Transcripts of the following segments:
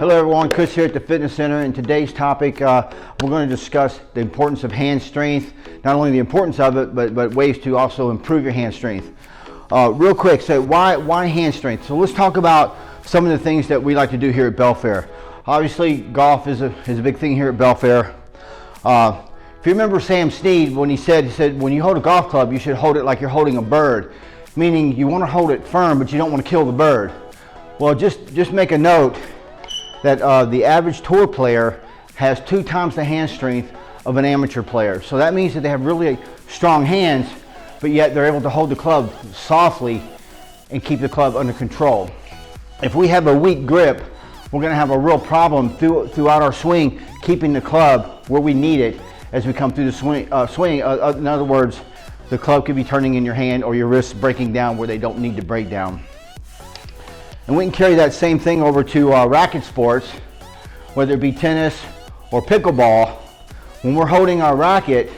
Hello everyone, Chris here at the Fitness Center. In today's topic, we're going to discuss the importance of hand strength. Not only the importance of it, but ways to also improve your hand strength. Real quick, so why hand strength? So let's talk about some of the things that we like to do here at Belfair. Obviously, golf is a big thing here at Belfair. If you remember Sam Snead, when he said when you hold a golf club, you should hold it like you're holding a bird, meaning you want to hold it firm, but you don't want to kill the bird. Well, just make a note that the average tour player has 2 times the hand strength of an amateur player. So that means that they have really strong hands, but yet they're able to hold the club softly and keep the club under control. If we have a weak grip, we're going to have a real problem throughout our swing, keeping the club where we need it as we come through the swing. In other words, the club could be turning in your hand or your wrists breaking down where they don't need to break down. And we can carry that same thing over to racket sports, whether it be tennis or pickleball. When we're holding our racket,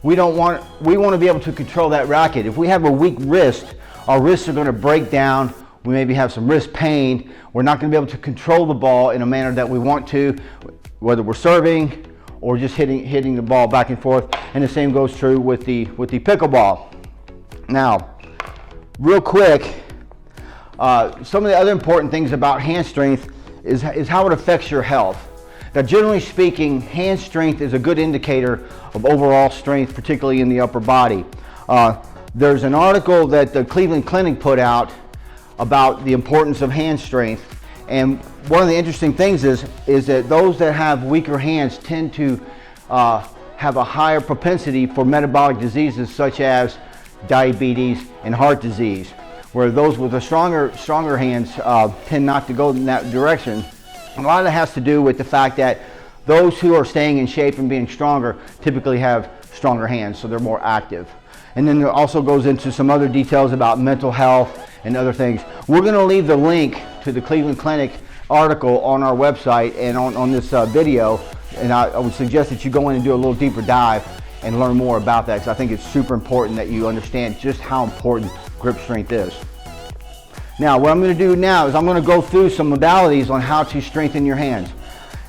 we want to be able to control that racket. If we have a weak wrist, our wrists are going to break down. We maybe have some wrist pain. We're not going to be able to control the ball in a manner that we want to, whether we're serving or just hitting the ball back and forth. And the same goes true with the pickleball. Now, real quick, some of the other important things about hand strength is how it affects your health. Now, generally speaking, hand strength is a good indicator of overall strength, particularly in the upper body. There's an article that the Cleveland Clinic put out about the importance of hand strength. And one of the interesting things is that those that have weaker hands tend to have a higher propensity for metabolic diseases such as diabetes and heart disease, where those with the stronger hands tend not to go in that direction. A lot of that has to do with the fact that those who are staying in shape and being stronger typically have stronger hands, so they're more active. And then it also goes into some other details about mental health and other things. We're going to leave the link to the Cleveland Clinic article on our website and on this video, and I would suggest that you go in and do a little deeper dive and learn more about that, because I think it's super important that you understand just how important grip strength is. Now, what I'm going to do now is I'm going to go through some modalities on how to strengthen your hands.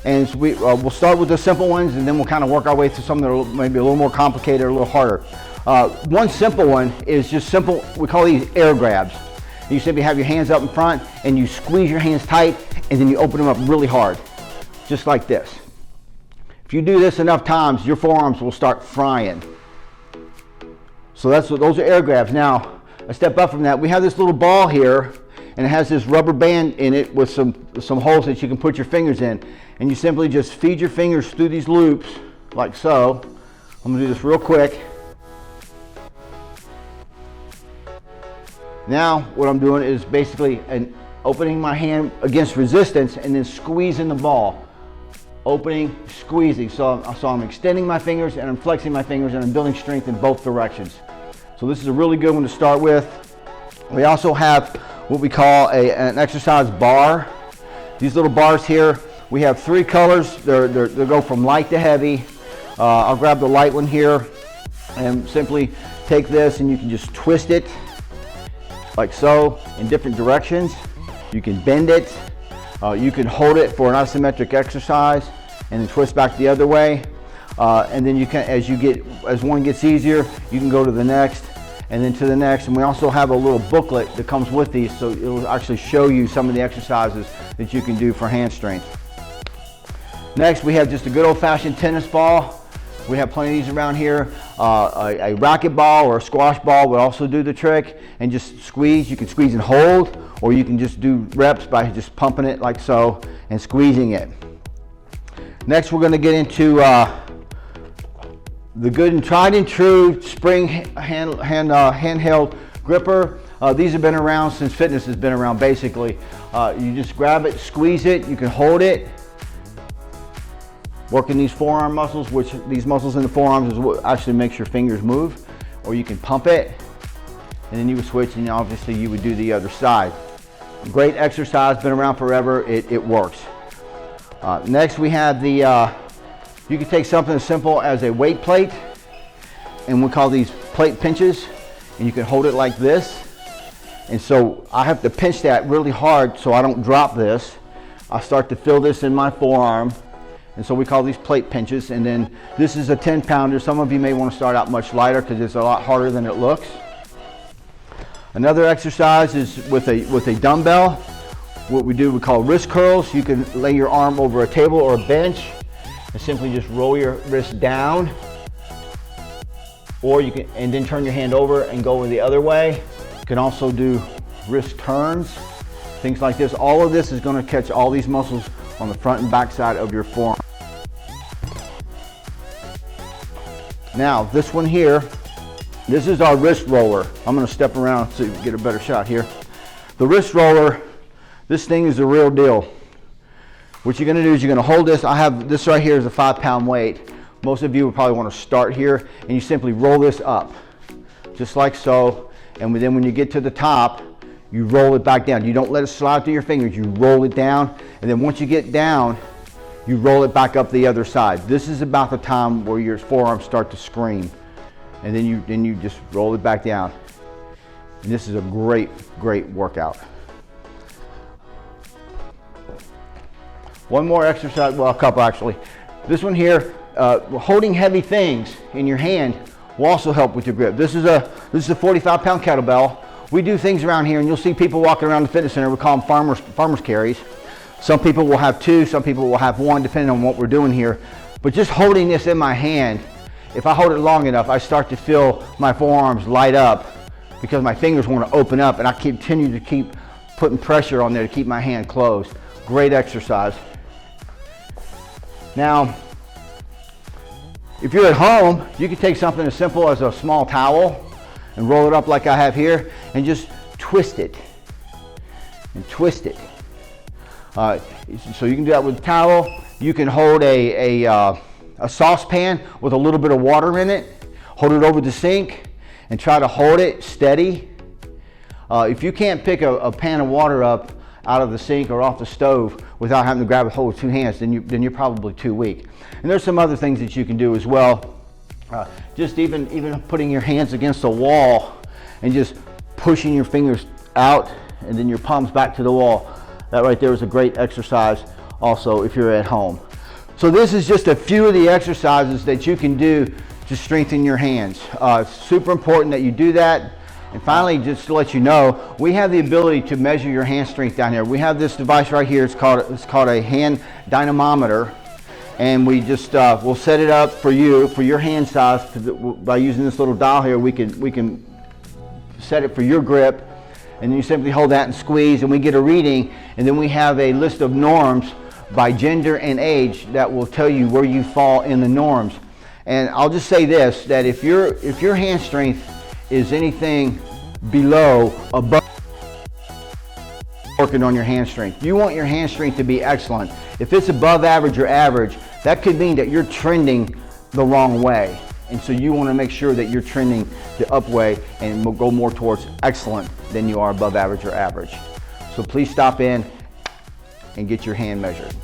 And so we'll start with the simple ones, and then we'll kind of work our way through some that are maybe a little more complicated or a little harder. One simple one is just simple, we call these air grabs. You simply have your hands up in front and you squeeze your hands tight and then you open them up really hard, just like this. If you do this enough times, your forearms will start frying. So those are air grabs. Now, a step up from that, we have this little ball here, and it has this rubber band in it with some holes that you can put your fingers in. And you simply just feed your fingers through these loops, like so. I'm gonna do this real quick. Now, what I'm doing is basically opening my hand against resistance and then squeezing the ball. Opening, squeezing. So I'm extending my fingers and I'm flexing my fingers and I'm building strength in both directions. So this is a really good one to start with. We also have what we call an exercise bar. These little bars here, we have 3 colors. They go from light to heavy. I'll grab the light one here and simply take this and you can just twist it like so in different directions. You can bend it. You can hold it for an isometric exercise and then twist back the other way. And then you can, as one gets easier, you can go to the next and then to the next. And we also have a little booklet that comes with these, so it will actually show you some of the exercises that you can do for hand strength. Next, we have just a good old-fashioned tennis ball. We have plenty of these around here. A racket ball or a squash ball would also do the trick. And just squeeze. You can squeeze and hold, or you can just do reps by just pumping it like so and squeezing it. Next, we're going to get into the good and tried and true spring handheld gripper. These have been around since fitness has been around, basically. You just grab it, squeeze it, you can hold it. Working these forearm muscles, which these muscles in the forearms is what actually makes your fingers move. Or you can pump it, and then you would switch, and obviously you would do the other side. Great exercise, been around forever, it works. Next we have you can take something as simple as a weight plate, and we call these plate pinches, and you can hold it like this. And so I have to pinch that really hard so I don't drop this. I start to feel this in my forearm. And so we call these plate pinches. And then this is a 10-pounder. Some of you may want to start out much lighter because it's a lot harder than it looks. Another exercise is with a dumbbell. What we do, we call wrist curls. You can lay your arm over a table or a bench and simply just roll your wrist down. Or you can, and then turn your hand over and go the other way. You can also do wrist turns, things like this. All of this is going to catch all these muscles on the front and back side of your forearm. Now, this one here, this is our wrist roller. I'm going to step around so you can get a better shot here. The wrist roller, this thing is the real deal. What you're going to do is you're going to hold this. I have this right here is a 5-pound weight. Most of you would probably want to start here, and you simply roll this up, just like so. And then when you get to the top, you roll it back down. You don't let it slide through your fingers. You roll it down, and then once you get down, you roll it back up the other side. This is about the time where your forearms start to scream, and then you just roll it back down. And this is a great workout. One more exercise, well, a couple actually. This one here, holding heavy things in your hand will also help with your grip. This is a 45-pound kettlebell. We do things around here, and you'll see people walking around the fitness center. We call them farmers carries. Some people will have 2, some people will have 1, depending on what we're doing here. But just holding this in my hand, if I hold it long enough, I start to feel my forearms light up because my fingers want to open up, and I continue to keep putting pressure on there to keep my hand closed. Great exercise. Now, if you're at home, you can take something as simple as a small towel and roll it up like I have here and just twist it and twist it. So you can do that with a towel. You can hold a saucepan with a little bit of water in it, hold it over the sink and try to hold it steady. If you can't pick a pan of water up out of the sink or off the stove without having to grab a hold with 2 hands, then you're probably too weak. And there's some other things that you can do as well. Just even putting your hands against the wall and just pushing your fingers out and then your palms back to the wall. That right there is a great exercise also if you're at home. So this is just a few of the exercises that you can do to strengthen your hands. It's super important that you do that. And finally, just to let you know, we have the ability to measure your hand strength down here. We have this device right here. It's called a hand dynamometer. And we just we'll set it up for you for your hand size by using this little dial here. We can set it for your grip, and then you simply hold that and squeeze, and we get a reading. And then we have a list of norms by gender and age that will tell you where you fall in the norms. And I'll just say this: that if your hand strength is anything below above, working on your hand strength. You want your hand strength to be excellent. If it's above average or average, that could mean that you're trending the wrong way. And so you want to make sure that you're trending the up way and go more towards excellent than you are above average or average. So please stop in and get your hand measured.